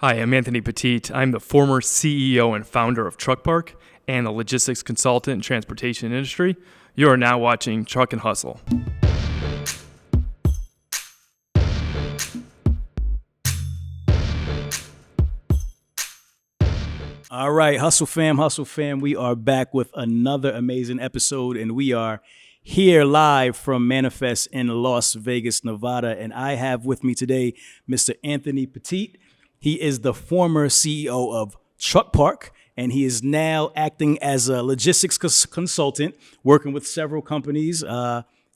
Hi, I'm Anthony Petitte. I'm the former CEO and founder of Truck Park and a logistics consultant in transportation industry. You are now watching Truck and Hustle. All right, Hustle fam, we are back with another amazing episode, and we are here live from Manifest in Las Vegas, Nevada, and I have with me today Mr. Anthony Petitte. He is the former CEO of Truck Park, and he is now acting as a logistics consultant, working with several companies,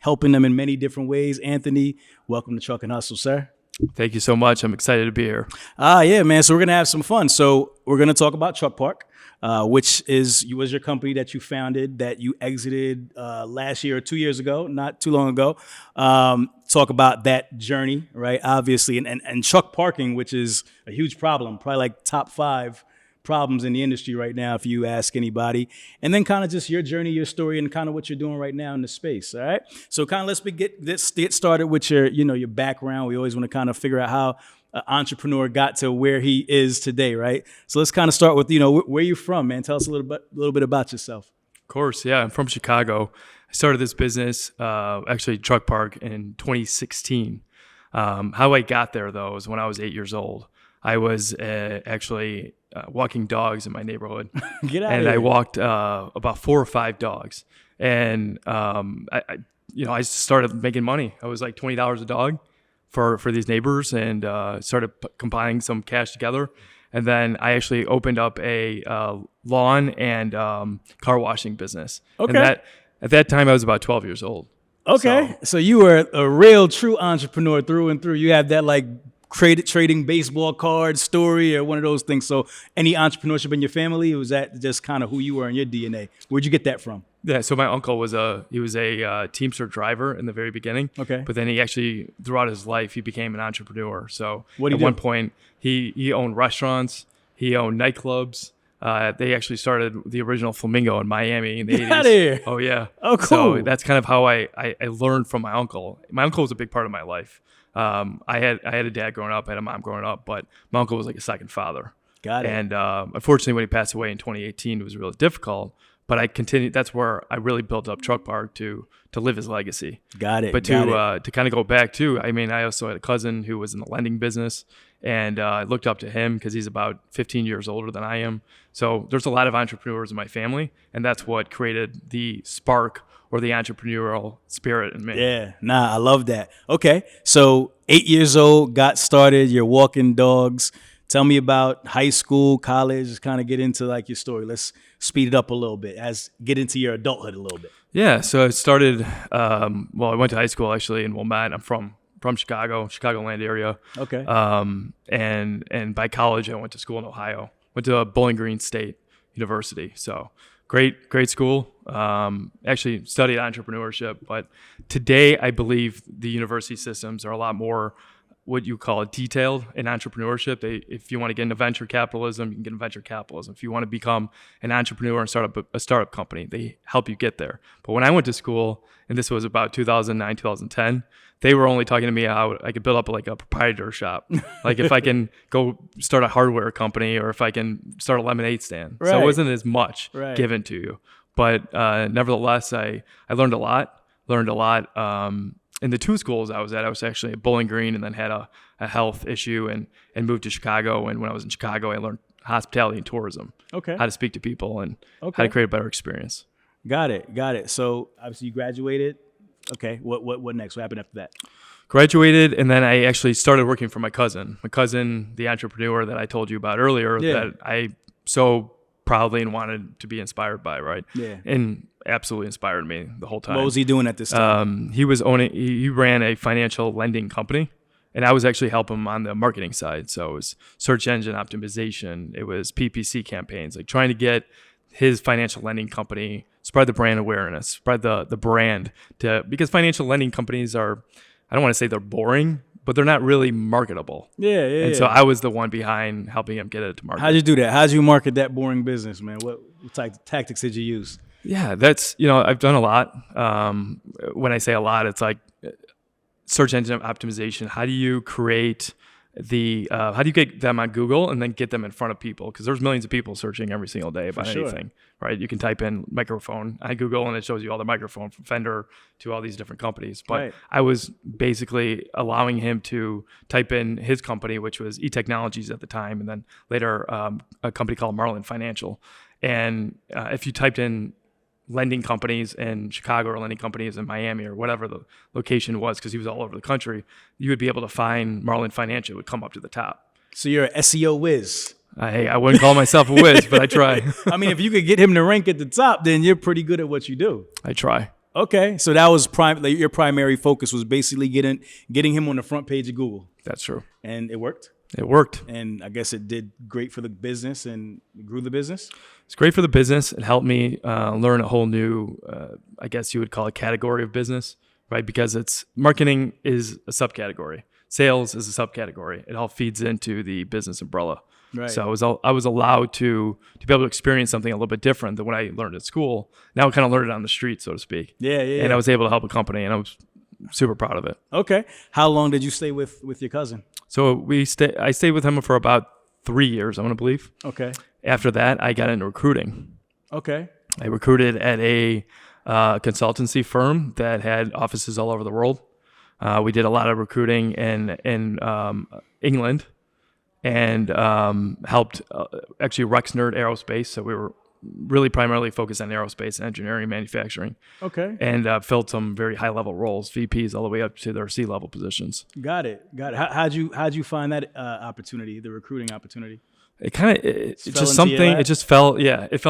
helping them in many different ways. Anthony, welcome to Truck and Hustle, sir. Thank you so much. I'm excited to be here. Yeah, man. So we're going to have some fun. So we're going to talk about Truck Park, which was your company that you founded, that you exited last year or 2 years ago, not too long ago. Talk about that journey, right? Obviously, and truck parking, which is a huge problem, probably like top 5 problems in the industry right now, if you ask anybody. And then kind of just your journey, your story, and kind of what you're doing right now in the space. All right. So kind of let's get started with your background. We always want to kind of figure out how an entrepreneur got to where he is today, right? So let's kind of start with, where you're from, man. Tell us a little bit about yourself. Of course. Yeah. I'm from Chicago. I started this business, actually Truck Park, in 2016. How I got there, though, was when I was 8 years old. I was actually walking dogs in my neighborhood. Get out and of here. I walked about 4 or 5 dogs. And I started making money. I was like $20 a dog for these neighbors, and started compiling some cash together. And then I actually opened up a lawn and car washing business. Okay. And at that time, I was about 12 years old. Okay. So you were a real true entrepreneur through and through. You have that like trading baseball card story or one of those things. So any entrepreneurship in your family, or was that just kind of who you were in your DNA? Where'd you get that from? Yeah, so my uncle was a Teamster driver in the very beginning. Okay. But then he actually, throughout his life, he became an entrepreneur. So What'd he at do? one point, he owned restaurants, he owned nightclubs. They actually started the original Flamingo in Miami in the 80s. Get out of here. Oh, yeah. Oh, cool. So that's kind of how I learned from my uncle. My uncle was a big part of my life. I had a dad growing up, I had a mom growing up, but my uncle was like a second father. Got it. And unfortunately, when he passed away in 2018, it was really difficult. But I continued. That's where I really built up Truck Park to live his legacy. Got it. But to kind of go back too, I mean, I also had a cousin who was in the lending business, and I looked up to him because he's about 15 years older than I am. So there's a lot of entrepreneurs in my family, and that's what created the spark or the entrepreneurial spirit in me. Yeah, I love that. Okay, so 8 years old, got started, you're walking dogs. Tell me about high school, college, just kind of get into like your story. Let's speed it up a little bit, get into your adulthood a little bit. Yeah, so I started, I went to high school actually in Wilmette. I'm from Chicago, Chicagoland area. Okay. And by college, I went to school in Ohio. Went to Bowling Green State University. So great school. Actually studied entrepreneurship, but today I believe the university systems are a lot more what you call detailed in entrepreneurship. If you want to get into venture capitalism, you can get into venture capitalism. If you want to become an entrepreneur and start up a startup company, they help you get there. But when I went to school, and this was about 2009, 2010, they were only talking to me how I could build up like a proprietor shop. Like if I can go start a hardware company, or if I can start a lemonade stand. Right. So it wasn't as much Right. given to you. But nevertheless, I learned a lot. In the 2 schools I was at, I was actually at Bowling Green, and then had a health issue and moved to Chicago. And when I was in Chicago, I learned hospitality and tourism. Okay. How to speak to people and Okay. how to create a better experience. Got it. So obviously you graduated. Okay, what next? What happened after that? Graduated, and then I actually started working for my cousin. My cousin, the entrepreneur that I told you about earlier, Yeah. that I so proudly and wanted to be inspired by, right? Yeah. And absolutely inspired me the whole time. What was he doing at this time? He ran a financial lending company, and I was actually helping him on the marketing side. So it was search engine optimization. It was PPC campaigns, like trying to get his financial lending company, spread the brand awareness, spread the brand because financial lending companies are, I don't want to say they're boring, but they're not really marketable. Yeah. And so I was the one behind helping him get it to market. How'd you do that? How'd you market that boring business, man? What type of tactics did you use? Yeah, that's, I've done a lot. When I say a lot, it's like search engine optimization. How do you create how do you get them on Google and then get them in front of people? Because there's millions of people searching every single day about anything, right? You can type in microphone on Google and it shows you all the microphone from Fender to all these different companies. But I was basically allowing him to type in his company, which was eTechnologies at the time, and then later a company called Marlin Financial. And if you typed in lending companies in Chicago or lending companies in Miami or whatever the location was, because he was all over the country, you would be able to find Marlin Financial. It would come up to the top. So you're an SEO whiz. Hey, I wouldn't call myself a whiz, but I try. I mean, if you could get him to rank at the top, then you're pretty good at what you do. I try. Okay, so that was your primary focus was basically getting him on the front page of Google. That's true. And it worked? It worked. And I guess it did great for the business and grew the business? It's great for the business. It helped me learn a whole new, I guess you would call it category of business, right? Because marketing is a subcategory. Sales is a subcategory. It all feeds into the business umbrella. Right. So I was allowed to be able to experience something a little bit different than what I learned at school. Now I kind of learned it on the street, so to speak. Yeah. And I was able to help a company, and I was super proud of it. Okay. How long did you stay with your cousin? So I stayed with him for about 3 years, I'm going to believe. Okay. After that, I got into recruiting. Okay. I recruited at a consultancy firm that had offices all over the world. We did a lot of recruiting in England and helped actually Rexnord Aerospace. So we were really primarily focused on aerospace, engineering, manufacturing. Okay. And filled some very high-level roles, VPs all the way up to their C-level positions. Got it. How'd you find that opportunity, the recruiting opportunity? It fell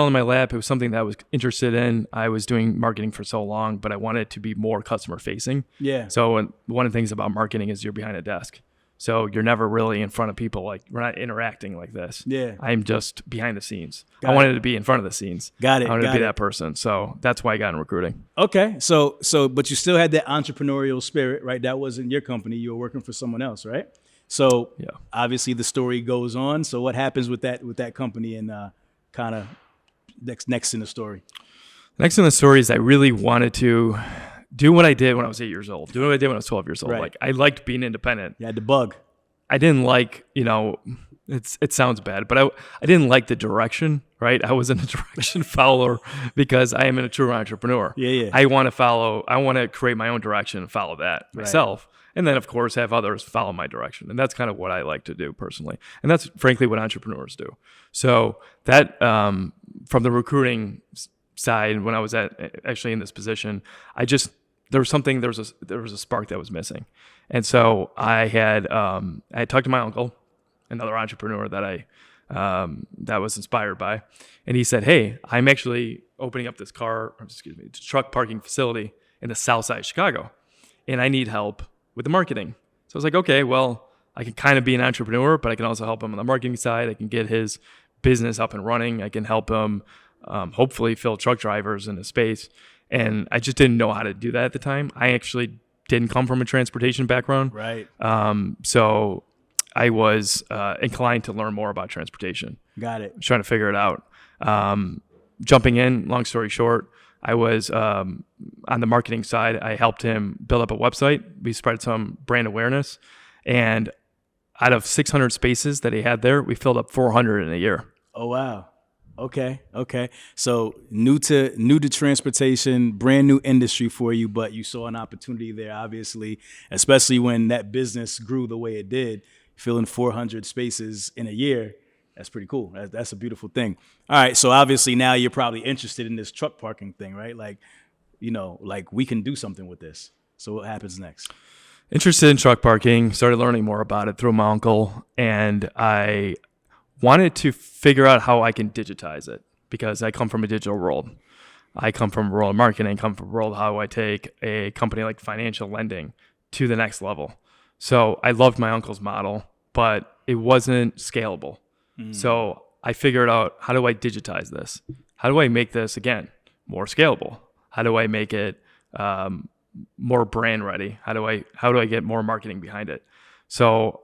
in my lap. It was something that I was interested in. I was doing marketing for so long, but I wanted to be more customer facing. Yeah. So one of the things about marketing is you're behind a desk. So you're never really in front of people. Like, we're not interacting like this. Yeah. I'm just behind the scenes. I wanted to be in front of the scenes. Got it. I wanted to be that person. So that's why I got in recruiting. Okay. So but you still had that entrepreneurial spirit, right? That wasn't your company. You were working for someone else, right? So obviously the story goes on. So what happens with that company and kind of next in the story? Next in the story is I really wanted to do what I did when I was 8 years old. Do what I did when I was 12 years old. Right. Like, I liked being independent. You had the bug. I didn't like, it sounds bad, but I didn't like the direction, right? I wasn't a direction follower because I am a true entrepreneur. Yeah. I want to create my own direction and follow that myself. And then, of course, have others follow my direction. And that's kind of what I like to do personally. And that's, frankly, what entrepreneurs do. So that, from the recruiting side, when I was actually in this position, there was a spark that was missing. And so I had talked to my uncle, another entrepreneur that that was inspired by. And he said, hey, I'm actually opening up this truck parking facility in the south side of Chicago. And I need help with the marketing. So I was like, okay, well, I can kind of be an entrepreneur, but I can also help him on the marketing side. I can get his business up and running. I can help him hopefully fill truck drivers in the space. And I just didn't know how to do that at the time. I actually didn't come from a transportation background. Right. So I was inclined to learn more about transportation. Got it. I was trying to figure it out. Jumping in, long story short, I was on the marketing side. I helped him build up a website. We spread some brand awareness. And out of 600 spaces that he had there, we filled up 400 in a year. Oh, wow. Okay. So new to transportation, brand new industry for you, but you saw an opportunity there, obviously, especially when that business grew the way it did, filling 400 spaces in a year. That's pretty cool. That's a beautiful thing. All right. So obviously now you're probably interested in this truck parking thing, right? Like, we can do something with this. So what happens next? Interested in truck parking, started learning more about it through my uncle, and I wanted to figure out how I can digitize it because I come from a digital world. I come from a world of marketing, come from a world how I take a company like financial lending to the next level. So I loved my uncle's model, but it wasn't scalable. So I figured out, how do I digitize this? How do I make this, again, more scalable? How do I make it more brand ready? How do I get more marketing behind it? So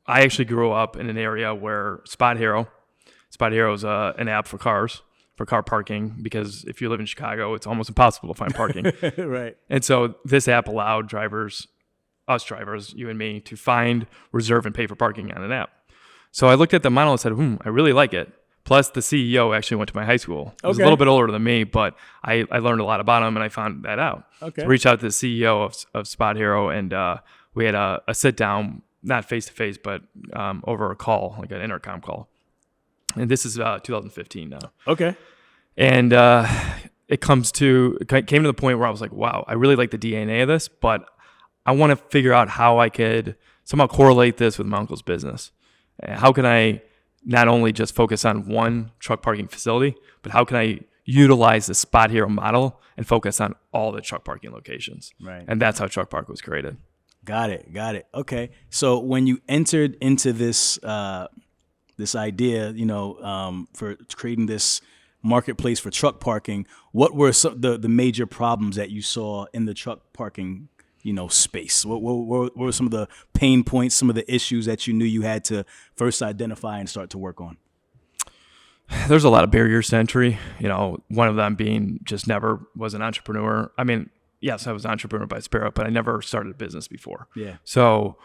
I actually grew up in an area where Spot Hero is an app for cars, for car parking, because if you live in Chicago, it's almost impossible to find parking. Right. And so this app allowed drivers us drivers, you and me, to find, reserve, and pay for parking on an app. So I looked at the model and said, I really like it. Plus, the CEO actually went to my high school. He was a little bit older than me, but I learned a lot about him, and I found that out. Okay. So I reached out to the CEO of Spot Hero, and we had a sit-down, not face-to-face, but over a call, like an intercom call. And this is 2015 now. Okay. And it came to the point where I was like, wow, I really like the DNA of this, but I want to figure out how I could somehow correlate this with my uncle's business. How can I not only just focus on one truck parking facility, but how can I utilize the Spot Hero model and focus on all the truck parking locations? Right. And that's how Truck Park was created. Got it. Okay. So when you entered into this this idea, for creating this marketplace for truck parking, what were the major problems that you saw in the truck parking space? What were some of the pain points, some of the issues that you knew you had to first identify and start to work on? There's a lot of barriers to entry. One of them being just never was an entrepreneur. I mean, yes, I was an entrepreneur by spirit, but I never started a business before. Yeah. So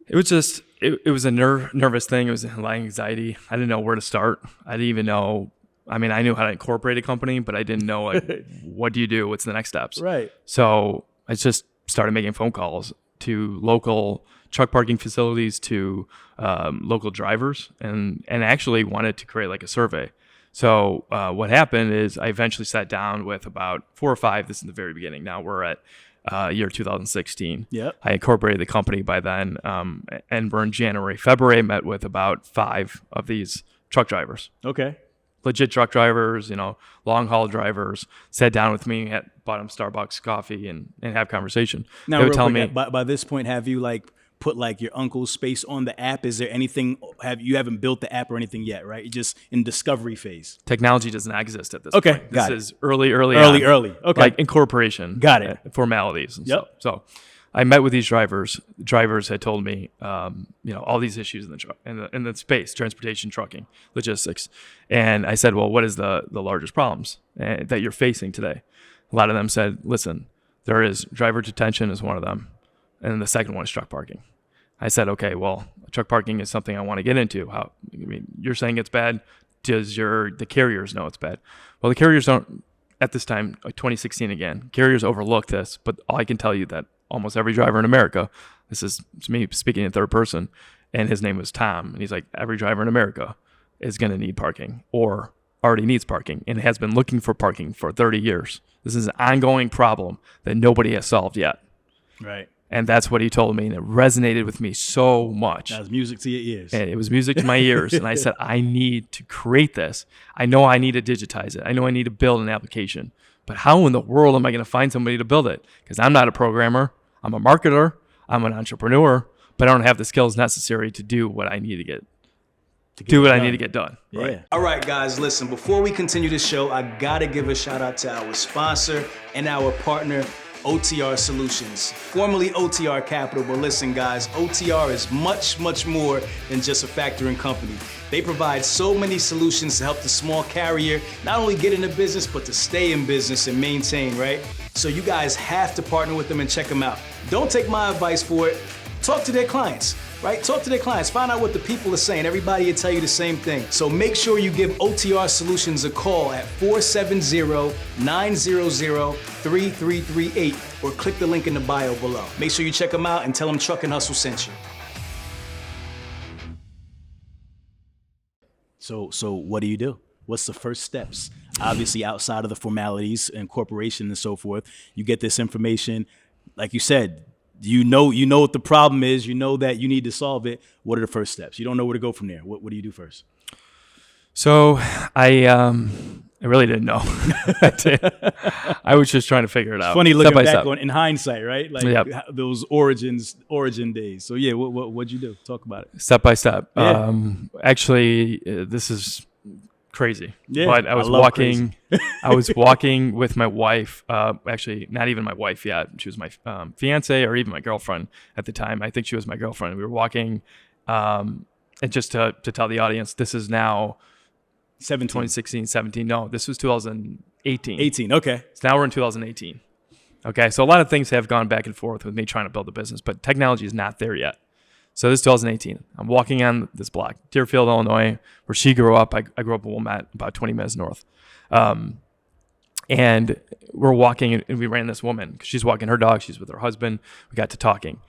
it was just, it was a nervous thing. It was a lot of anxiety. I didn't know where to start. I didn't even know. I mean, I knew how to incorporate a company, but I didn't know what do you do? What's the next steps? Right. So I just started making phone calls to local truck parking facilities, to local drivers, and actually wanted to create like a survey. So what happened is I eventually sat down with about 4 or 5. This is in the very beginning. Now we're at year 2016. Yep. I incorporated the company by then, and we're in January. February, I met with about 5 of these truck drivers. Okay. Legit truck drivers, long haul drivers, sat down with me, bought them Starbucks coffee, and have conversation. Now, they would real tell quick, me, by this point, have you put your uncle's space on the app? Is there anything? You haven't built the app or anything yet, right? You're just in discovery phase. technology doesn't exist at this Okay, point. got This it. is early on. Early. Okay. Like incorporation. Got it. Formalities and Yep. stuff. So I met with these drivers. Drivers had told me, all these issues in the truck, in the space, transportation, trucking, logistics. And I said, well, what is the largest problems that you're facing today? A lot of them said, listen, there is driver detention is one of them. And the second one is truck parking. I said, okay, well, truck parking is something I want to get into. You're saying it's bad. Does the carriers know it's bad? Well, the carriers don't, at this time, 2016 again, carriers overlook this, but I can tell you that almost every driver in America, this is me speaking in third person, and his name was Tom, and he's like, every driver in America is going to need parking or already needs parking and has been looking for parking for 30 years. This is an ongoing problem that nobody has solved yet. Right. And that's what he told me, and it resonated with me so much. That was music to your ears. And it was music to my ears. And I said, I need to create this. I know I need to digitize it. I know I need to build an application. But how in the world am I going to find somebody to build it? Because I'm not a programmer. I'm a marketer. I'm an entrepreneur. But I don't have the skills necessary to do what I need to get. I need to get done. Yeah. Right? All right, guys, listen, before we continue the show, I got to give a shout out to our sponsor and our partner, OTR Solutions, formerly OTR Capital. But listen, guys, OTR is much, much more than just a factoring company. They provide so many solutions to help the small carrier not only get into business, but to stay in business and maintain, right? So you guys have to partner with them and check them out. Don't take my advice for it. Talk to their clients, right? Talk to their clients. Find out what the people are saying. Everybody will tell you the same thing. So make sure you give OTR Solutions a call at 470-900-3338 or click the link in the bio below. Make sure you check them out and tell them Truck and Hustle sent you. So what do you do? What's the first steps? Obviously, outside of the formalities and corporation and so forth, you get this information. Like you said, you know what the problem is. You know that you need to solve it. What are the first steps? You don't know where to go from there. What do you do first? So I really didn't know. I was just trying to figure it out. Funny looking step by back step. on in hindsight, right? Like those origin days. So yeah, what'd you do? Talk about it. Step by step. Yeah. Actually, this is crazy. Yeah, but I was crazy. I was walking with my wife. Actually, not even my wife yet. She was my fiance or even my girlfriend at the time. I think she was my girlfriend. We were walking, and just to tell the audience, this is now 2016, 17. No, this was 2018. 18. Okay. So now we're in 2018. Okay, so a lot of things have gone back and forth with me trying to build a business, but technology is not there yet. So this is 2018. I'm walking on this block, Deerfield, Illinois, where she grew up. I grew up in Wilmette, about 20 minutes north. And we're walking, and we ran this woman because she's walking her dog. She's with her husband. We got to talking.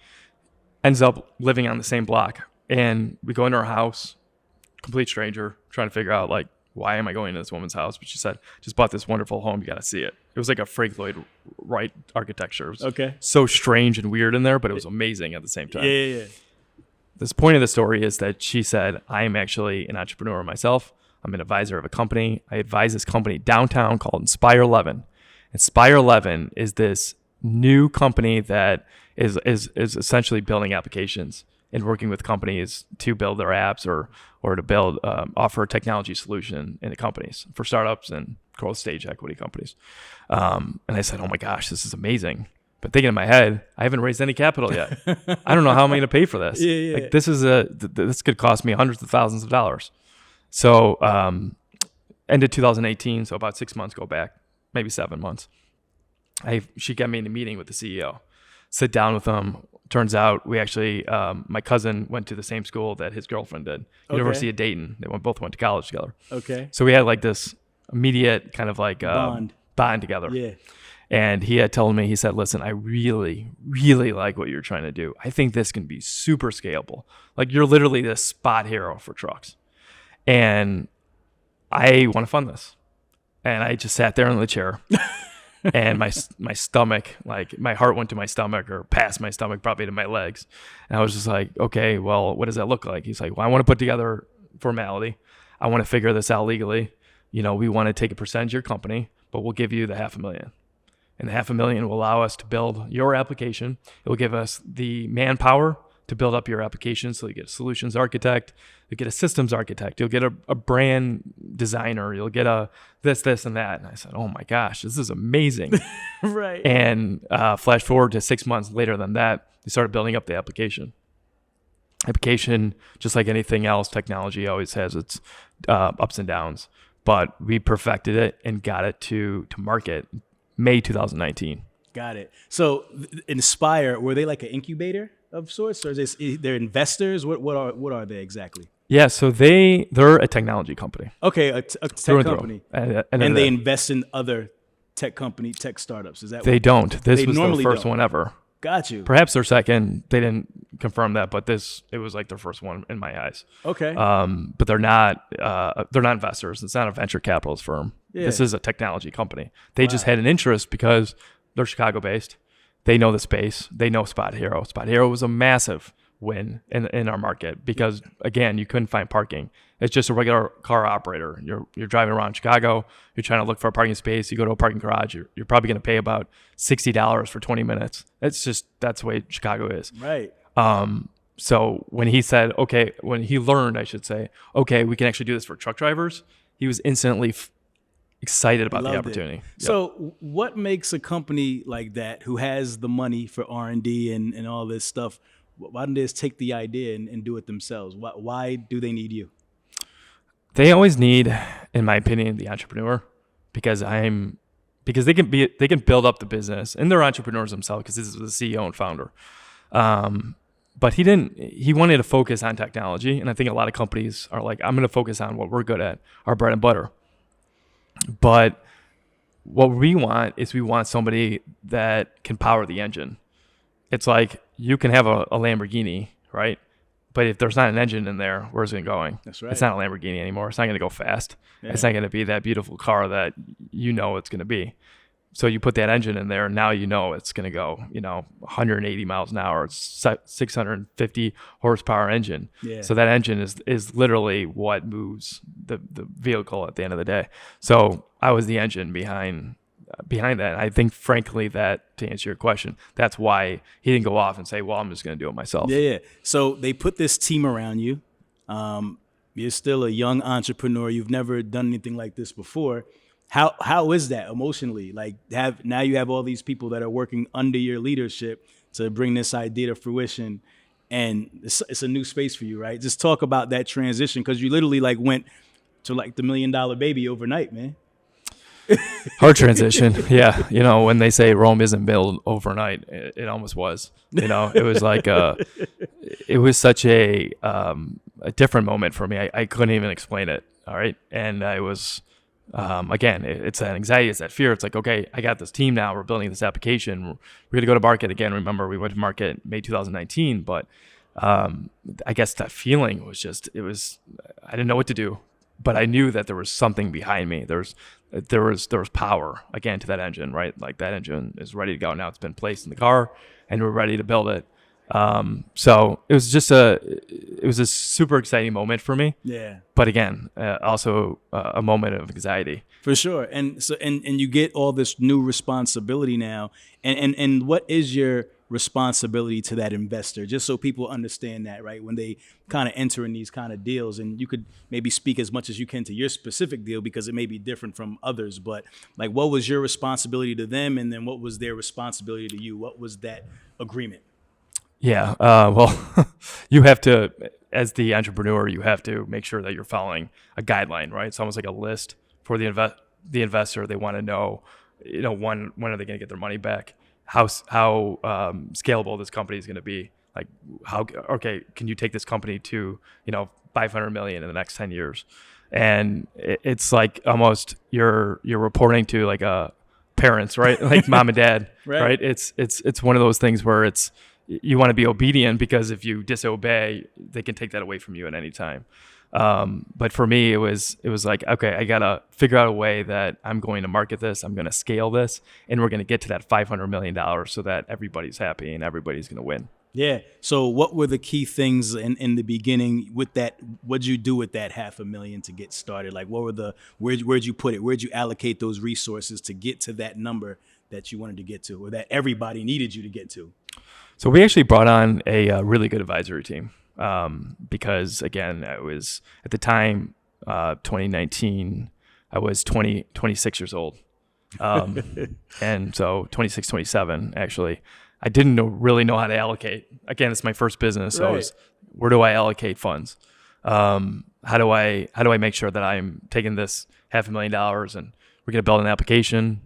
Ends up living on the same block. And we go into her house, complete stranger, trying to figure out, like, why am I going to this woman's house? But she said, just bought this wonderful home. You got to see it. It was like a Frank Lloyd Wright architecture. It was so strange and weird in there, but it was amazing at the same time. Yeah. This point of the story is that she said, I am actually an entrepreneur myself. I'm an advisor of a company. I advise this company downtown called Inspire 11. Inspire 11 is this new company that is essentially building applications and working with companies to build their apps or to build offer a technology solution in the companies for startups and growth stage equity companies. And I said, oh my gosh, this is amazing. But thinking in my head, I haven't raised any capital yet. I don't know how I'm going to pay for this. Like, this could cost me hundreds of thousands of dollars. So ended 2018, so about 6 months go back, maybe 7 months. She got me in a meeting with the CEO. Sit down with him. Turns out we actually, my cousin went to the same school that his girlfriend did, University of Dayton. They both went to college together. Okay. So we had like this immediate kind of like bond together. Yeah. And he had told me, he said, listen, I really, really like what you're trying to do. I think this can be super scalable. Like, you're literally the spot hero for trucks. And I want to fund this. And I just sat there in the chair. And my stomach, like, my heart went to my stomach, or past my stomach, probably to my legs. And I was just like, okay, well, what does that look like? He's like, well, I want to put together formality. I want to figure this out legally. You know, we want to take a percentage of your company, but we'll give you the $500,000. And the $500,000 will allow us to build your application. It will give us the manpower to build up your application. So you get a solutions architect, you get a systems architect, you'll get a brand designer, you'll get a this, and that. And I said, oh my gosh, this is amazing. Right. And flash forward to 6 months later than that, we started building up the application. Application, just like anything else, technology always has its ups and downs. But we perfected it and got it to market May 2019. Got it. So Inspire, were they like an incubator of sorts, or is they're investors? What are they exactly? Yeah, so they're a technology company. Okay, a tech company, and they invest in other tech startups. Is that they don't? This was their first one ever. Got you. Perhaps their second. They didn't confirm that, but it was like their first one in my eyes. Okay. But they're not investors. It's not a venture capitalist firm. Yeah. This is a technology company. They just had an interest because they're Chicago based. They know the space. They know Spot Hero. Spot Hero was a massive win in our market because, again, you couldn't find parking. It's just a regular car operator. You're driving around Chicago. You're trying to look for a parking space. You go to a parking garage. You're probably going to pay about $60 for 20 minutes. That's the way Chicago is. Right. So when he said, okay, when he learned, I should say, okay, we can actually do this for truck drivers, he was instantly excited about the opportunity. Yep. So what makes a company like that, who has the money for R&D and all this stuff, why don't they just take the idea and do it themselves? Why do they need you? They always need, in my opinion, the entrepreneur, because they can build up the business, and they're entrepreneurs themselves because this is the CEO and founder. But he wanted to focus on technology, and I think a lot of companies are like, I'm going to focus on what we're good at, our bread and butter. But what we want is somebody that can power the engine. It's like you can have a Lamborghini, right? But if there's not an engine in there, where's it going? That's right. It's not a Lamborghini anymore. It's not going to go fast. Yeah. It's not going to be that beautiful car that you know it's going to be. So you put that engine in there, and now you know it's going to go, 180 miles an hour. It's 650 horsepower engine. Yeah. So that engine is literally what moves the vehicle at the end of the day. So I was the engine behind that. I think, frankly, that, to answer your question, that's why he didn't go off and say, well, I'm just going to do it myself. Yeah. So they put this team around you. You're still a young entrepreneur. You've never done anything like this before. How is that emotionally? Like, now you have all these people that are working under your leadership to bring this idea to fruition, and it's a new space for you, right? Just talk about that transition, because you literally went to the $1 million baby overnight, man. Hard transition. Yeah. You know, when they say Rome isn't built overnight, it almost was. You know, it was like it was such a different moment for me. I couldn't even explain it. All right. And I was, again, it's that anxiety, it's that fear. It's like, okay, I got this team now. We're building this application. We're going to go to market again. Remember, we went to market May 2019, but I guess that feeling was just, I didn't know what to do, but I knew that there was something behind me. There was power again to that engine, right? Like that engine is ready to go now. It's been placed in the car and we're ready to build it. So it was just it was a super exciting moment for me. Yeah. But again, also a moment of anxiety. For sure. And so, and you get all this new responsibility now. And what is your responsibility to that investor? Just so people understand that, right? When they kind of enter in these kind of deals, and you could maybe speak as much as you can to your specific deal because it may be different from others, but like, what was your responsibility to them? And then what was their responsibility to you? What was that agreement? Yeah. Well, you have to, as the entrepreneur, you have to make sure that you're following a guideline, right? It's almost like a list for the investor. They want to know, you know, when are they going to get their money back? How scalable this company is going to be? Like, okay, can you take this company to, you know, 500 million in the next 10 years? And it's like almost you're reporting to like parents, right? Like mom and dad, right? It's one of those things where you want to be obedient because if you disobey, they can take that away from you at any time. But for me, it was like, okay, I got to figure out a way that I'm going to market this, I'm going to scale this, and we're going to get to that $500 million so that everybody's happy and everybody's going to win. Yeah. So what were the key things in the beginning with that? What'd you do with that $500,000 to get started? Like, what were where'd you put it? Where'd you allocate those resources to get to that number that you wanted to get to, or that everybody needed you to get to? So we actually brought on a really good advisory team because, again, I was at the time, 2019, I was 26 years old. And so 26, 27, actually. I didn't really know how to allocate. Again, it's my first business. So Right. Where do I allocate funds? How do I make sure that I'm taking this $500,000 and we're going to build an application?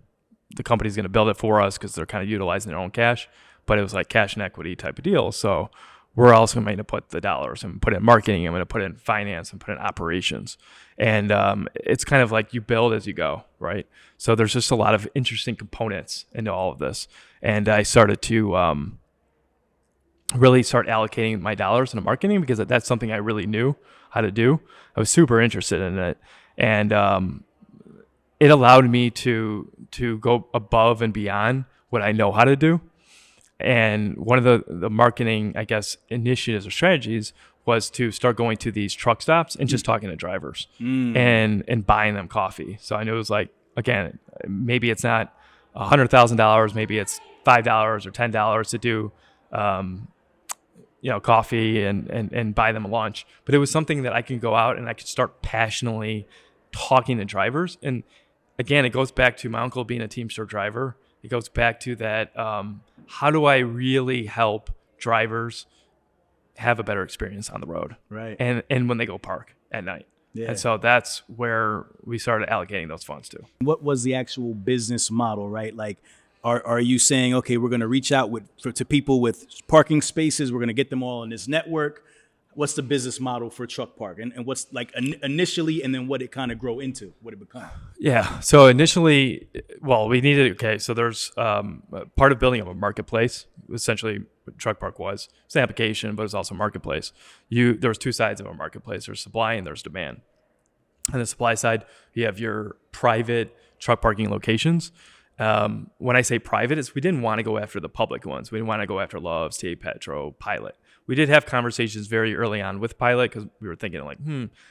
The company's going to build it for us because they're kind of utilizing their own cash. But it was like cash and equity type of deal. So we're also going to put the dollars and put it in marketing. I'm going to put it in finance and put it in operations. And it's kind of like you build as you go, right? So there's just a lot of interesting components into all of this. And I started to really start allocating my dollars into marketing because that's something I really knew how to do. I was super interested in it. And it allowed me to go above and beyond what I know how to do. And one of the marketing, I guess, initiatives or strategies was to start going to these truck stops and just talking to drivers and buying them coffee. So I knew it was like, again, maybe it's not $100,000, maybe it's $5 or $10 to do, coffee and buy them a lunch. But it was something that I can go out and I could start passionately talking to drivers. And again, it goes back to my uncle being a Teamster driver. It goes back to that, how do I really help drivers have a better experience on the road? Right. And when they go park at night. Yeah. And so that's where we started allocating those funds to. What was the actual business model, right? Like, are you saying, okay, we're going to reach out to people with parking spaces, we're going to get them all in this network? What's the business model for Truck Park, and what's like initially, and then what it kind of grow into, what it become? Yeah. So initially, well, we needed, okay, so there's part of building up a marketplace, essentially what Truck Park was. It's an application, but it's also a marketplace. There's two sides of a marketplace. There's supply and there's demand. On the supply side, you have your private truck parking locations. When I say private, we didn't want to go after the public ones. We didn't want to go after Love's, TA Petro, Pilot. We did have conversations very early on with Pilot because we were thinking like,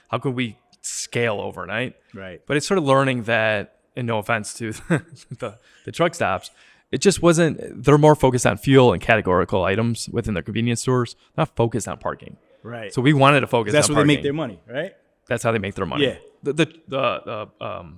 how could we scale overnight? Right. But it's sort of learning that, and no offense to the truck stops, it just wasn't, they're more focused on fuel and categorical items within their convenience stores, not focused on parking. Right. So we wanted to focus on That's parking. where they make their money, right? That's how they make their money. Yeah. The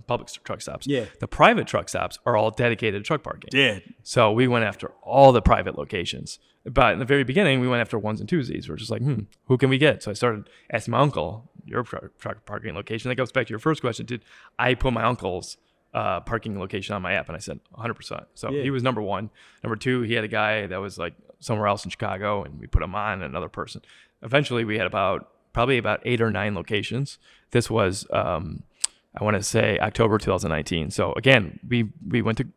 public truck stops. Yeah. The private truck stops are all dedicated to truck parking. Yeah. So we went after all the private locations. But in the very beginning, we went after ones and twosies. We're just like, who can we get? So I started asking my uncle, your truck parking location. That goes back to your first question. Did I put my uncle's parking location on my app? And I said 100%. So he was number one. Number two, he had a guy that was like somewhere else in Chicago, and we put him on, and another person. Eventually, we had probably about 8 or 9 locations. This was, I want to say October 2019. So again, we went to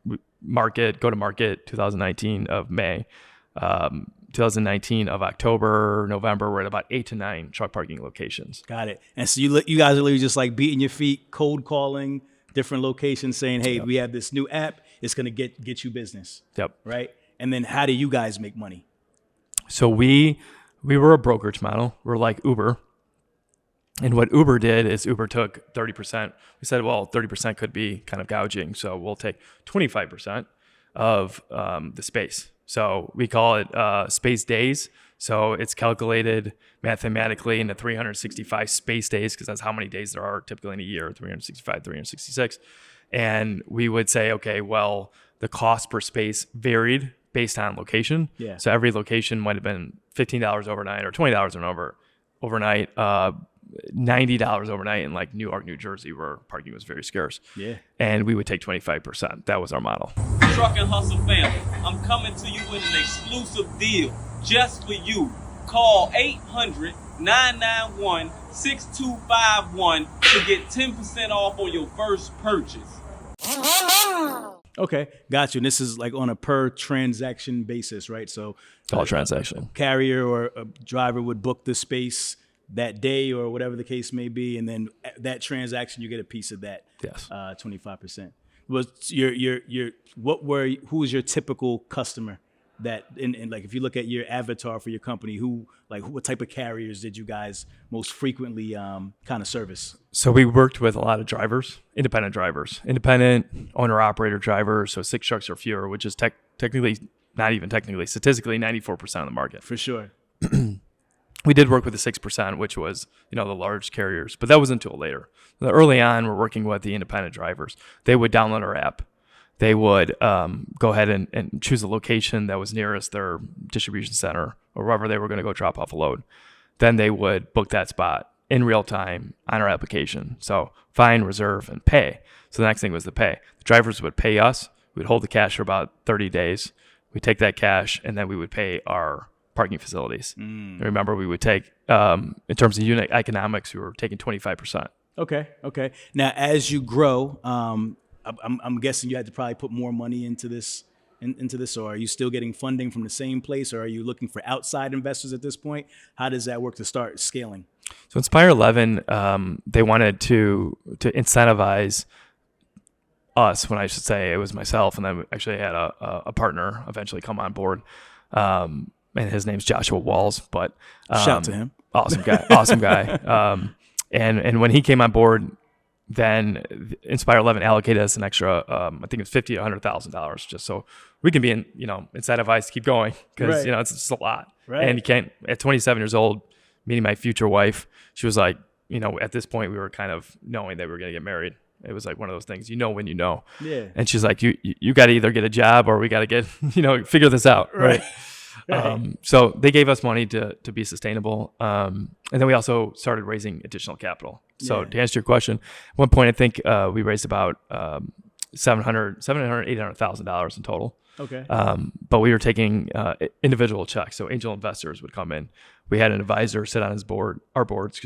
go to market 2019 of May. 2019 of October, November, we're at about 8 to 9 truck parking locations. Got it. And so you guys are literally just like beating your feet, cold calling different locations, saying, "Hey, we have this new app. It's going to get you business." Yep. Right. And then how do you guys make money? So we were a brokerage model. We're like Uber. And what Uber did is Uber took 30%. We said, well, 30% could be kind of gouging, so we'll take 25% of the space. So we call it space days. So it's calculated mathematically into 365 space days, because that's how many days there are typically in a year, 365, 366. And we would say, okay, well, the cost per space varied based on location. Yeah. So every location might have been $15 overnight or $20 overnight, $90 overnight in like Newark, New Jersey, where parking was very scarce. Yeah. And we would take 25%. That was our model. Truck and Hustle family, I'm coming to you with an exclusive deal just for you. Call 800-991-6251 to get 10% off on your first purchase. Okay, got you. And this is like on a per transaction basis, right? So All transaction. Carrier or a driver would book the space that day or whatever the case may be, and then that transaction you get a piece of that. Yes. 25%. Was who was your typical customer that in like if you look at your avatar for your company, what type of carriers did you guys most frequently kind of service? So we worked with a lot of drivers, independent owner-operator drivers, so 6 trucks or fewer, which is statistically 94% of the market. For sure. We did work with the 6%, which was, the large carriers, but that was until later. Early on, we're working with the independent drivers. They would download our app. They would go ahead and choose a location that was nearest their distribution center or wherever they were going to go drop off a load. Then they would book that spot in real time on our application. So find, reserve, and pay. So the next thing was the pay. The drivers would pay us. We'd hold the cash for about 30 days. We'd take that cash, and then we would pay our parking facilities. Remember, we would take, in terms of unit economics, we were taking 25%. Okay. Now, as you grow, I'm guessing you had to probably put more money into this, or are you still getting funding from the same place, or are you looking for outside investors at this point? How does that work to start scaling? So Inspire 11, they wanted to incentivize us, when I should say it was myself, and then we actually had a partner eventually come on board. And his name's Joshua Walls, but shout out to him. Awesome guy. And when he came on board, then Inspire 11 allocated us an extra, I think it was $50,000 to $100,000, just so we can be incentivized to keep going, because it's just a lot. Right. And you can't. At 27 years old, meeting my future wife, she was like, at this point we were kind of knowing that we were going to get married. It was like one of those things, when you know. Yeah. And she's like, you got to either get a job or we got to get, figure this out, right? So they gave us money to be sustainable. And then we also started raising additional capital. So to answer your question, at one point, I think we raised about $800,000 in total. Okay. But we were taking individual checks. So angel investors would come in. We had an advisor sit on our board.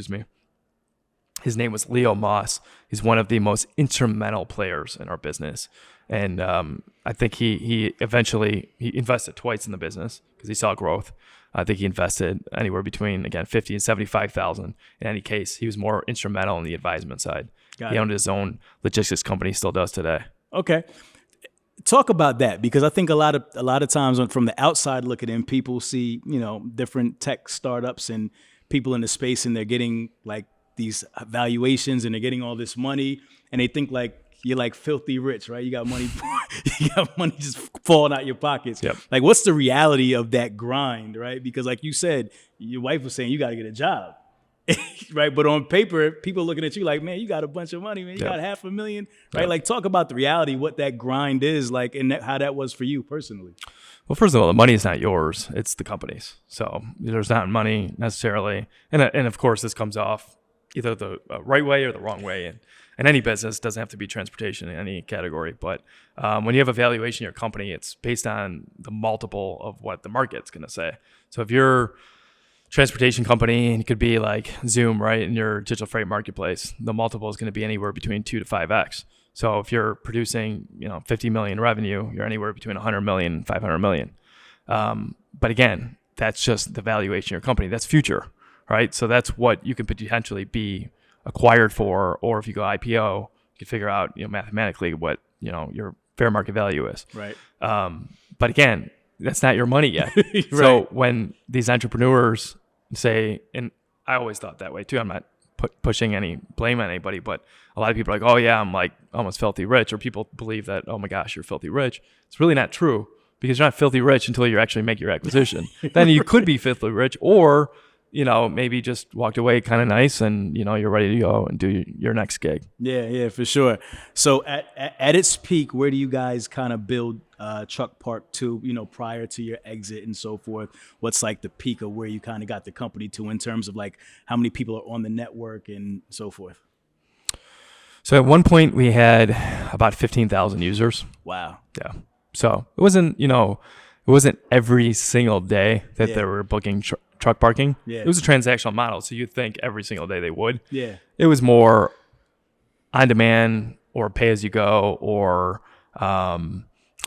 His name was Leo Moss. He's one of the most instrumental players in our business. And I think he eventually invested twice in the business because he saw growth. I think he invested anywhere between, again, $50,000 and $75,000. In any case, he was more instrumental on the advisement side. He owned his own logistics company, still does today. Okay. Talk about that, because I think a lot of times from the outside looking in, people see, different tech startups and people in the space, and they're getting like these valuations and they're getting all this money, and they think like you're like filthy rich, right? You got money just falling out your pockets. Yep. Like, what's the reality of that grind, right? Because like you said, your wife was saying you got to get a job, right? But on paper, people looking at you like, man, you got a bunch of money, man. You got $500,000, right? Yep. Like, talk about the reality, what that grind is like, and how that was for you personally. Well, first of all, the money is not yours; it's the company's. So there's not money necessarily, and of course, this comes off either the right way or the wrong way. And any business doesn't have to be transportation in any category. But when you have a valuation in your company, it's based on the multiple of what the market's going to say. So if you're transportation company, and it could be like Zoom, right, in your digital freight marketplace, the multiple is going to be anywhere between 2 to 5x. So if you're producing, 50 million revenue, you're anywhere between 100 million and 500 million. But again, that's just the valuation of your company. That's future, right? So that's what you could potentially be acquired for, or if you go IPO, you can figure out, mathematically what, your fair market value is. Right. But again, that's not your money yet. Right. So when these entrepreneurs say, and I always thought that way too, I'm not pushing any blame on anybody, but a lot of people are like, oh yeah, I'm like almost filthy rich, or people believe that, oh my gosh, you're filthy rich. It's really not true, because you're not filthy rich until you actually make your acquisition. Then you could be filthy rich, or maybe just walked away kind of nice, and you're ready to go and do your next gig. Yeah, for sure. So at its peak, where do you guys kind of build Truck Park to, prior to your exit and so forth? What's like the peak of where you kind of got the company to in terms of like how many people are on the network and so forth? So at one point we had about 15,000 users. Wow. Yeah. So it wasn't every single day that they were booking truck parking. Yeah. It was a transactional model, so you'd think every single day they would. Yeah. It was more on demand or pay as you go, or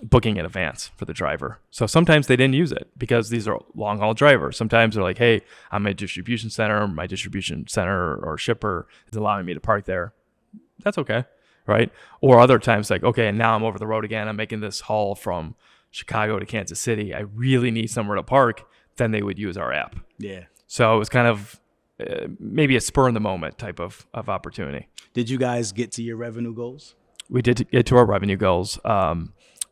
booking in advance for the driver. So sometimes they didn't use it because these are long haul drivers. Sometimes they're like, hey, I'm a distribution center. My distribution center or shipper is allowing me to park there. That's okay, right? Or other times like, okay, and now I'm over the road again. I'm making this haul from Chicago to Kansas City. I really need somewhere to park. Then they would use our app. Yeah. So it was kind of maybe a spur in the moment type of opportunity. Did you guys get to your revenue goals? We did get to our revenue goals.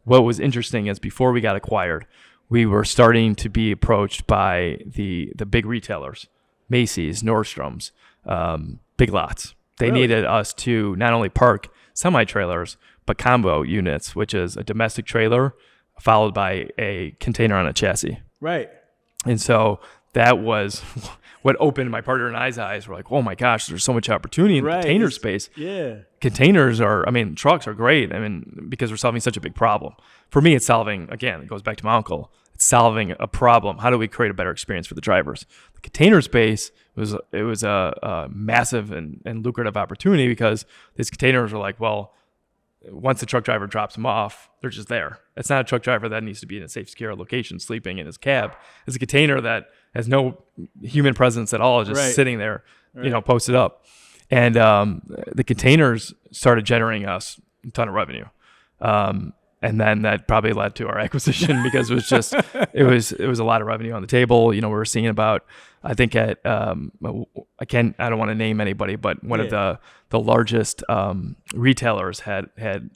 What was interesting is before we got acquired, we were starting to be approached by the big retailers, Macy's, Nordstrom's, Big Lots. They needed us to not only park semi-trailers, but combo units, which is a domestic trailer followed by a container on a chassis. Right. And so that was what opened my partner and I's eyes. We're like, oh my gosh, there's so much opportunity in the container space. Yeah. Containers trucks are great. Because we're solving such a big problem. For me, it's solving, again, it goes back to my uncle. It's solving a problem. How do we create a better experience for the drivers? The container space was a massive and lucrative opportunity, because these containers were like, well, once the truck driver drops them off, they're just there. It's not a truck driver that needs to be in a safe, secure location, sleeping in his cab. It's a container that has no human presence at all, just sitting there, posted up. And the containers started generating us a ton of revenue. And then that probably led to our acquisition, because it was just, it was a lot of revenue on the table. We were seeing about, I think at, I don't want to name anybody, but one of the largest retailers had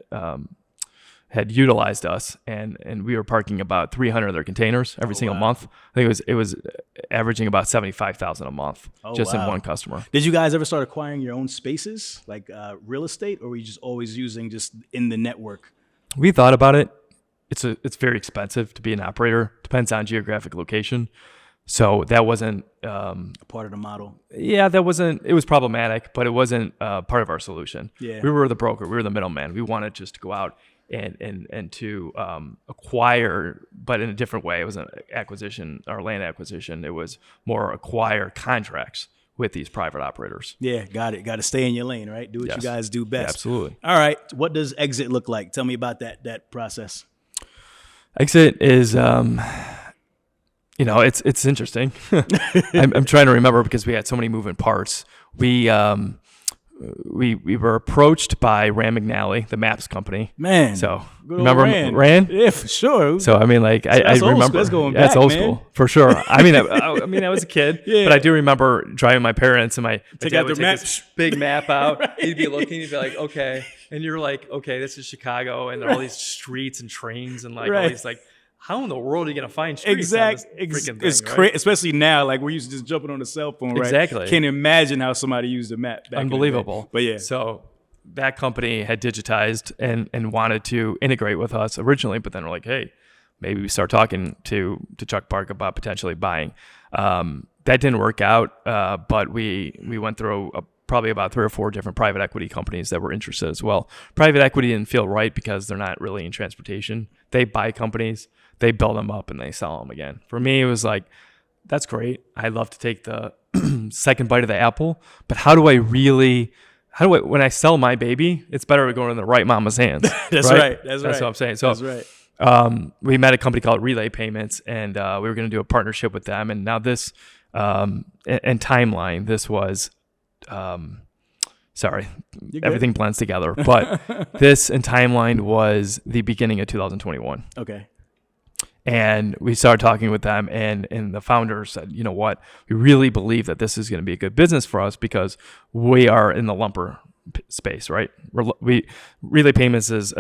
utilized us, and we were parking about 300 of their containers every single month. I think it was averaging about 75,000 a month in one customer. Did you guys ever start acquiring your own spaces, like real estate, or were you just always using just in the network? We thought about it. It's very expensive to be an operator. Depends on geographic location. So that wasn't a part of the model. Yeah, it was problematic, but it wasn't part of our solution. Yeah. We were the broker. We were the middleman. We wanted just to go out and to acquire, but in a different way. It wasn't acquisition or land acquisition. It was more acquire contracts with these private operators. Yeah, got it. Got to stay in your lane, right? Do what you guys do best. Yeah, absolutely. All right. What does exit look like? Tell me about that process. Exit is, it's interesting. I'm trying to remember, because we had so many moving parts. We were approached by Rand McNally, the maps company. Man, so remember Rand? Yeah, for sure. So I remember. That's going back, that's old man. school for sure. I was a kid, but I do remember driving my parents, and my take dad out would the take map. this big map out. Right. He'd be looking. He'd be like, okay, and you're like, okay, this is Chicago, and there are all these streets and trains and all these how in the world are you going to find streets on this freaking thing, it's especially now, like we're used to just jumping on the cell phone, right? Exactly. Can't imagine how somebody used a map back Unbelievable. in the day. But yeah. So that company had digitized and wanted to integrate with us originally, but then we're like, hey, maybe we start talking to Truck Park about potentially buying. That didn't work out, but we went through probably about 3 or 4 different private equity companies that were interested as well. Private equity didn't feel right because they're not really in transportation. They buy companies, they build them up, and they sell them again. For me, it was like, that's great. I'd love to take the second bite of the apple, but when I sell my baby, it's better to go in the right mama's hands. That's right. That's what I'm saying. So that's right. We met a company called Relay Payments, and we were going to do a partnership with them. And now this and timeline, this was, everything blends together. But this and timeline was the beginning of 2021. Okay. And we started talking with them, and the founder said, you know what, we really believe that this is going to be a good business for us because we are in the lumper space, right? Relay Payments is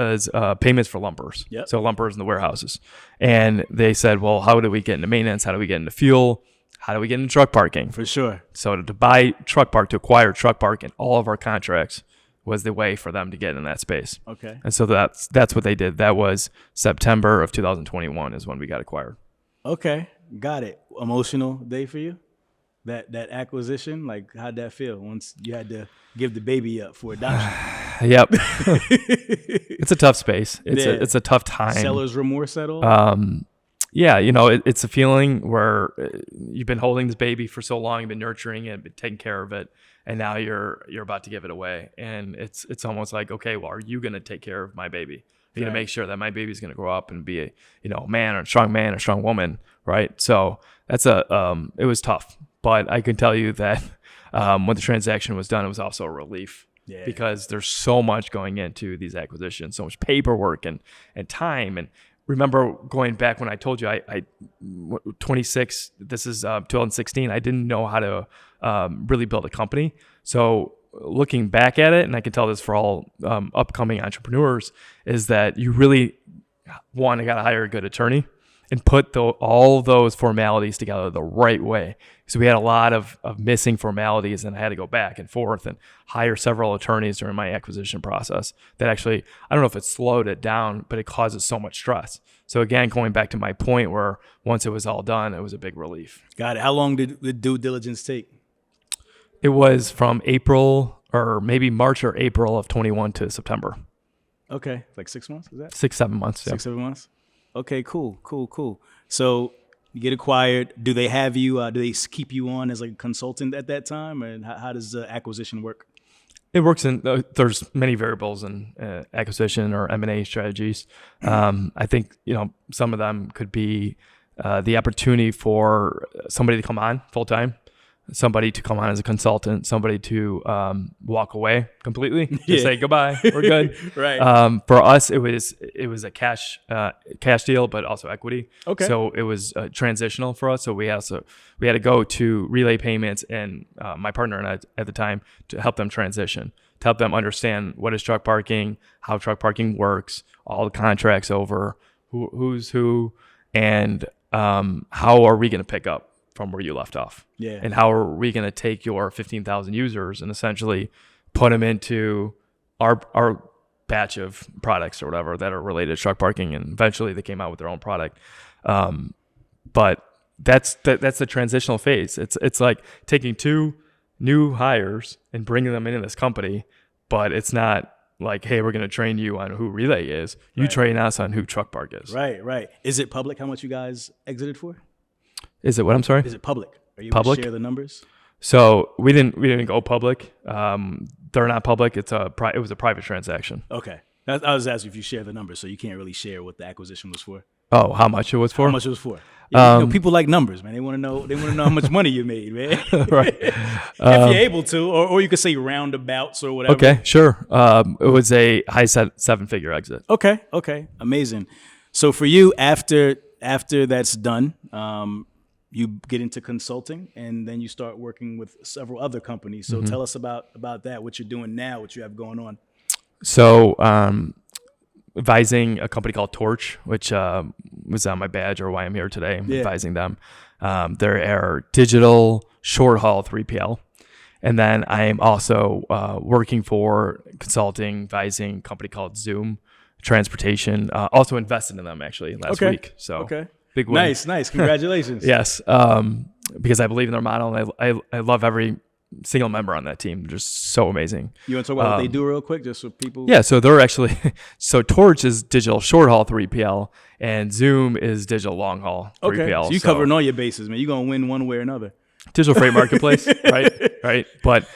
payments for lumpers. Yep. So lumpers in the warehouses. And they said, well, how do we get into maintenance? How do we get into fuel? How do we get into truck parking? For sure. So to buy truck park, to acquire truck park in all of our contracts was the way for them to get in that space. Okay. And so that's what they did. That was September of 2021 is when we got acquired. Okay. Got it. Emotional day for you? That acquisition? Like, how'd that feel once you had to give the baby up for adoption? Yep. It's a tough space. It's a tough time. Seller's remorse at all? Yeah, it's a feeling where you've been holding this baby for so long, you've been nurturing it, been taking care of it, and now you're about to give it away. And it's almost like, okay, well, are you going to take care of my baby? Are you going to make sure that my baby's going to grow up and be a man or a strong woman, right? So that's it was tough, but I can tell you that when the transaction was done, it was also a relief. Yeah. Because there's so much going into these acquisitions, so much paperwork and time. And remember going back when I told you I 26, this is 2016, I didn't know how to really build a company. So looking back at it, and I can tell this for all upcoming entrepreneurs, is that you really got to hire a good attorney and put all those formalities together the right way. So we had a lot of missing formalities, and I had to go back and forth and hire several attorneys during my acquisition process that actually, I don't know if it slowed it down, but it causes so much stress. So again, going back to my point where once it was all done, it was a big relief. Got it. How long did the due diligence take? It was from April or maybe March or April of 21 to September. Okay. Like 6 months, is that? 6-7 months. 6-7 months? Okay, cool. So you get acquired. Do they have you, do they keep you on as like a consultant at that time? And how does the acquisition work? It works there's many variables in acquisition or M&A strategies. I think, some of them could be the opportunity for somebody to come on full time, somebody to come on as a consultant, somebody to walk away completely, just say goodbye, we're good. Right. For us, it was a cash deal, but also equity. Okay. So it was transitional for us. So we had to go to Relay Payments and my partner and I at the time to help them transition, to help them understand what is truck parking, how truck parking works, all the contracts over, who's who, and how are we going to pick up from where you left off? Yeah. And how are we going to take your 15,000 users and essentially put them into our batch of products or whatever that are related to truck parking, and eventually they came out with their own product. But that's the transitional phase. It's like taking 2 new hires and bringing them into this company, but it's not like, hey, we're going to train you on who Relay is. You train us on who truck park is. Right. Is it public how much you guys exited for? Is it what? I'm sorry? Is it public? Are you public? Able to share the numbers? So we didn't go public. They're not public. It was a private transaction. Okay. I was asking if you share the numbers, so you can't really share what the acquisition was for. Oh, how much it was for? How much it was for? Yeah, people like numbers, man. They want to know how much money you made, man. Right. If you're able to, or you could say roundabouts or whatever. Okay, sure. It was a high 7-figure exit. Okay. Amazing. So for you, after that's done, you get into consulting, and then you start working with several other companies. So tell us about that, what you're doing now, what you have going on. So advising a company called Torch, which was on my badge or why I'm here today. I'm advising them. They're our digital short haul 3PL. And then I am also working for consulting, advising a company called Zoom Transportation. Also invested in them actually last week. So big win. Nice. Congratulations. Yes. Because I believe in their model, and I love every single member on that team. They're just so amazing. You want to talk about what they do real quick, just so people? Yeah, so they're actually so Torch is digital short haul 3PL, and Zoom is digital long haul 3PL. Okay, so you covering all your bases, man. You're gonna win one way or another. Digital freight marketplace, right. But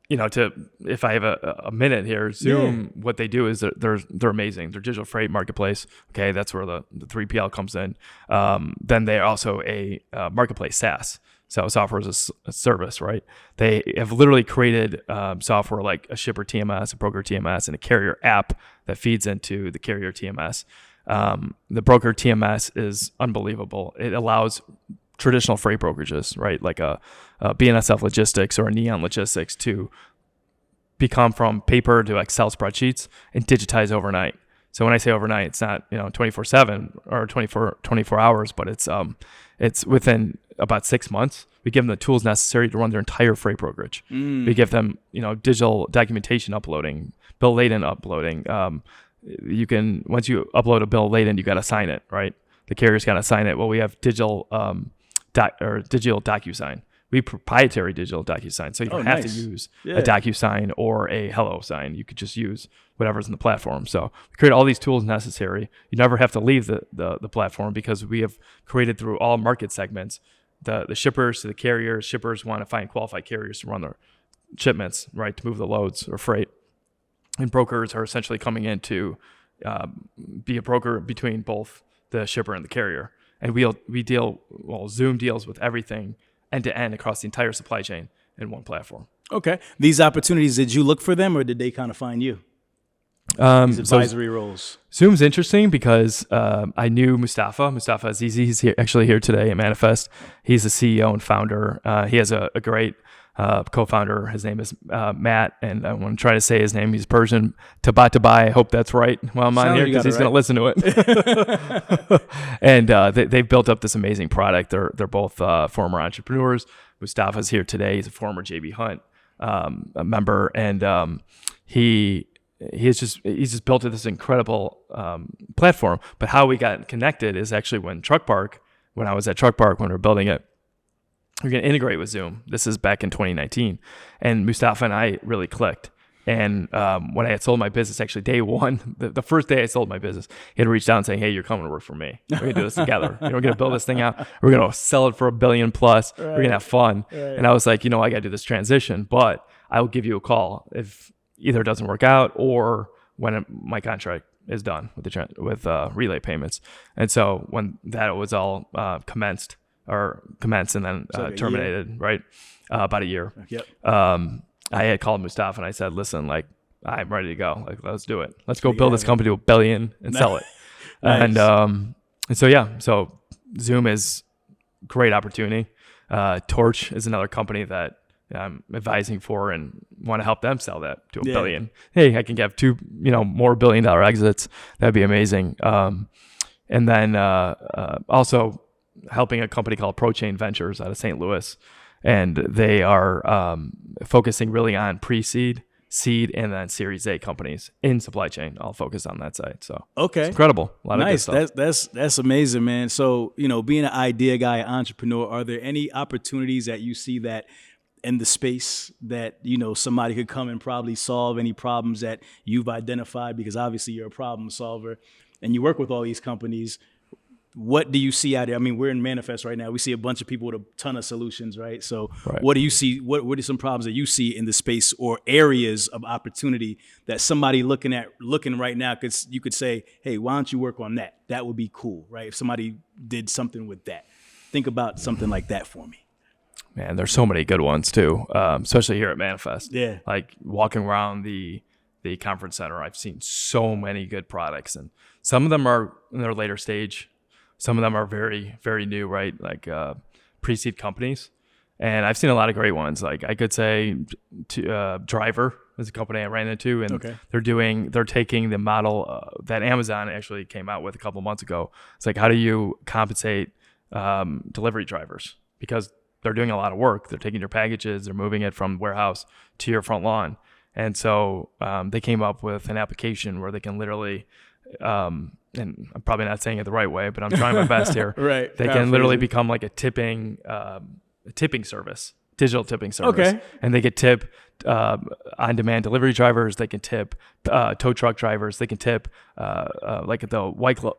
if I have a minute here, Zoom, what they do is they're amazing. They're digital freight marketplace. Okay, that's where the 3PL comes in. Then they're also a marketplace SaaS. So software as a service, right? They have literally created software like a shipper TMS, a broker TMS, and a carrier app that feeds into the carrier TMS. The broker TMS is unbelievable. It allows traditional freight brokerages, right, like a BNSF Logistics or a Neon Logistics, to become from paper to Excel spreadsheets and digitize overnight. So when I say overnight, it's not 24/7 or 24 hours, but it's within about 6 months. We give them the tools necessary to run their entire freight brokerage. We give them digital documentation uploading, bill laden uploading. You can, once you upload a bill laden, you got to sign it, right? The carrier's got to sign it. Well, we have digital DocuSign. We proprietary digital DocuSign, so you don't have to use a DocuSign or a Hello sign. You could just use whatever's in the platform. So we create all these tools necessary. You never have to leave the platform, because we have created through all market segments, the shippers to the carriers. Shippers want to find qualified carriers to run their shipments, right, to move the loads or freight. And brokers are essentially coming in to be a broker between both the shipper and the carrier. And Zoom deals with everything end to end across the entire supply chain in one platform. Okay. These opportunities, did you look for them, or did they kind of find you? These advisory roles. Zoom's interesting because I knew Mustafa. Mustafa Azizi, he's actually here today at Manifest. He's the CEO and founder. He has a great co-founder. His name is Matt, and I want to try to say his name. He's Persian. Tabai. I hope that's right while I'm on here, because he's going to listen to it. And they've built up this amazing product. They're both former entrepreneurs. Mustafa's here today. He's a former JB Hunt member, and he's just built this incredible platform. But how we got connected is actually when I was at Truck Park when we were building it. We're going to integrate with Zoom. This is back in 2019. And Mustafa and I really clicked. And when I had sold my business, actually day one, the first day I sold my business, he had reached out and saying, "Hey, you're coming to work for me. We're going to do this together. We're going to build this thing out. We're going to sell it for $1 billion plus. Right. We're going to have fun." Right. And I was like, I got to do this transition, but I will give you a call if either it doesn't work out or when my contract is done with relay payments. And so when that was all commenced and then terminated, right? About a year. Yep. I had called Mustafa and I said, "Listen, I'm ready to go. Let's do it. Let's go build this company to $1 billion and sell it." Nice. And so Zoom is a great opportunity. Torch is another company that I'm advising for and want to help them sell that to $1 billion. Hey, I can get 2 more $1 billion exits. That'd be amazing. And then also helping a company called ProChain Ventures out of St. Louis, and they are focusing really on pre-seed, seed, and then Series A companies in supply chain. I'll focus on that side. So it's incredible. A lot of good stuff. That's amazing, man. So being an idea guy, entrepreneur, are there any opportunities that you see that in the space that somebody could come and probably solve any problems that you've identified? Because obviously you're a problem solver, and you work with all these companies. What do you see out there? I mean, we're in Manifest right now. We see a bunch of people with a ton of solutions, right? So What do you see? What are some problems that you see in the space or areas of opportunity that somebody looking right now, you could say, "Hey, why don't you work on that? That would be cool," right? If somebody did something with that. Think about something like that for me. Man, there's so many good ones too, especially here at Manifest. Yeah. Like walking around the conference center, I've seen so many good products, and some of them are in their later stage. Some of them are very, very new, right? Like pre-seed companies. And I've seen a lot of great ones. Like I could say Driver is a company I ran into, and they're taking the model that Amazon actually came out with a couple months ago. It's like, how do you compensate delivery drivers? Because they're doing a lot of work. They're taking your packages, they're moving it from warehouse to your front lawn. And so they came up with an application where they can literally, and I'm probably not saying it the right way, but I'm trying my best here. Right. They can literally become like a tipping service digital tipping service. Okay. And they could tip on-demand delivery drivers. They can tip tow truck drivers. They can tip like the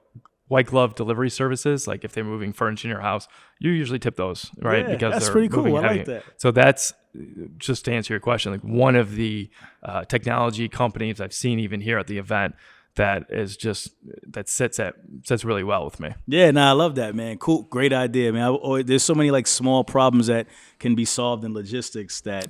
white glove delivery services. Like if they're moving furniture in your house, you usually tip those, right? Yeah, Because that's they're pretty cool. moving I heavy. like that. So that's, just to answer your question, like one of the technology companies I've seen even here at the event that sits really well with me. Yeah, I love that, man. Cool, great idea, man. There's so many like small problems that can be solved in logistics that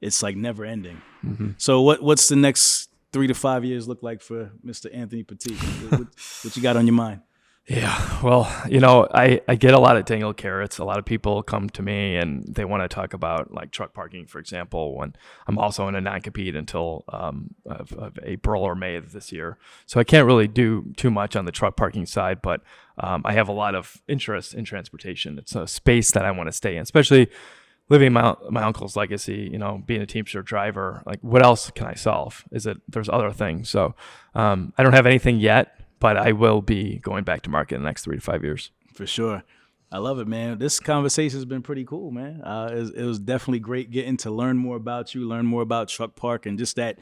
it's like never ending. Mm-hmm. So what's the next 3 to 5 years look like for Mr. Anthony Petitte? what you got on your mind? Yeah, well, I get a lot of dangled carrots. A lot of people come to me and they want to talk about like truck parking, for example, when I'm also in a non-compete until of April or May of this year. So I can't really do too much on the truck parking side, but I have a lot of interest in transportation. It's a space that I want to stay in, especially living my uncle's legacy, being a Teamster driver. Like, what else can I solve? There's other things. So I don't have anything yet, but I will be going back to market in the next 3 to 5 years. For sure. I love it, man. This conversation has been pretty cool, man. It was definitely great getting to learn more about you, learn more about Truck Park, and just that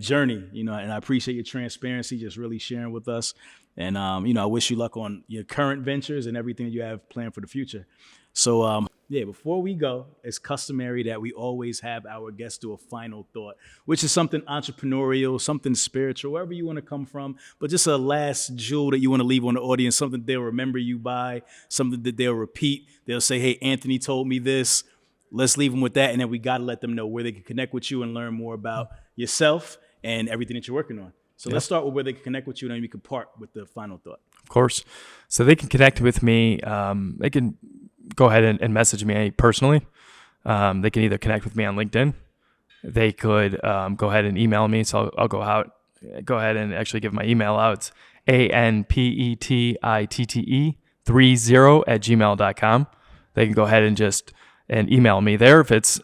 journey, and I appreciate your transparency, just really sharing with us. And, I wish you luck on your current ventures and everything that you have planned for the future. So, before we go, it's customary that we always have our guests do a final thought, which is something entrepreneurial, something spiritual, wherever you want to come from, but just a last jewel that you want to leave on the audience, something they'll remember you by, something that they'll repeat. They'll say, hey, Anthony told me this. Let's leave them with that. And then we got to let them know where they can connect with you and learn more about yourself and everything that you're working on. So let's start with where they can connect with you, and then we can part with the final thought. Of course. So they can connect with me. They can go ahead and message me personally. They can either connect with me on LinkedIn. They could go ahead and email me. So I'll go ahead and actually give my email out. It's anpetitte30@gmail.com. They can go ahead and email me there. If it's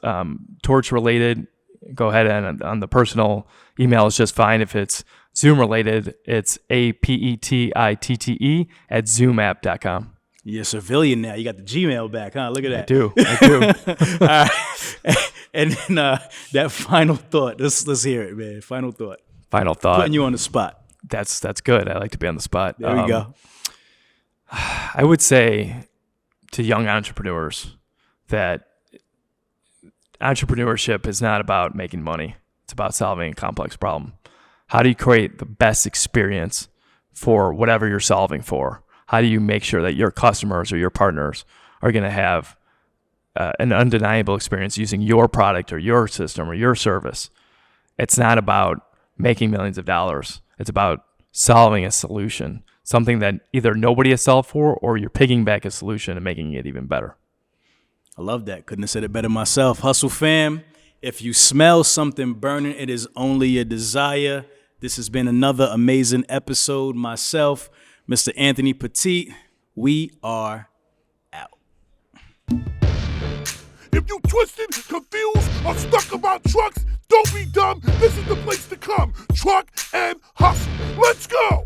torch related, go ahead and on the personal email is just fine. If it's Zoom related, it's apetitte@zoomapp.com. You're a civilian now. You got the Gmail back, huh? Look at that. I do. All right. And then that final thought. Let's hear it, man. Final thought. Putting you on the spot. That's good. I like to be on the spot. There we go. I would say to young entrepreneurs that entrepreneurship is not about making money. It's about solving a complex problem. How do you create the best experience for whatever you're solving for? How do you make sure that your customers or your partners are going to have an undeniable experience using your product or your system or your service? It's not about making millions of dollars. It's about solving a solution, something that either nobody has solved for or you're picking back a solution and making it even better. I love that. Couldn't have said it better myself. Hustle fam, if you smell something burning, it is only a desire. This has been another amazing episode. Myself, Mr. Anthony Petitte, we are out. If you twisted, confused, or stuck about trucks, don't be dumb. This is the place to come. Truck and hustle. Let's go.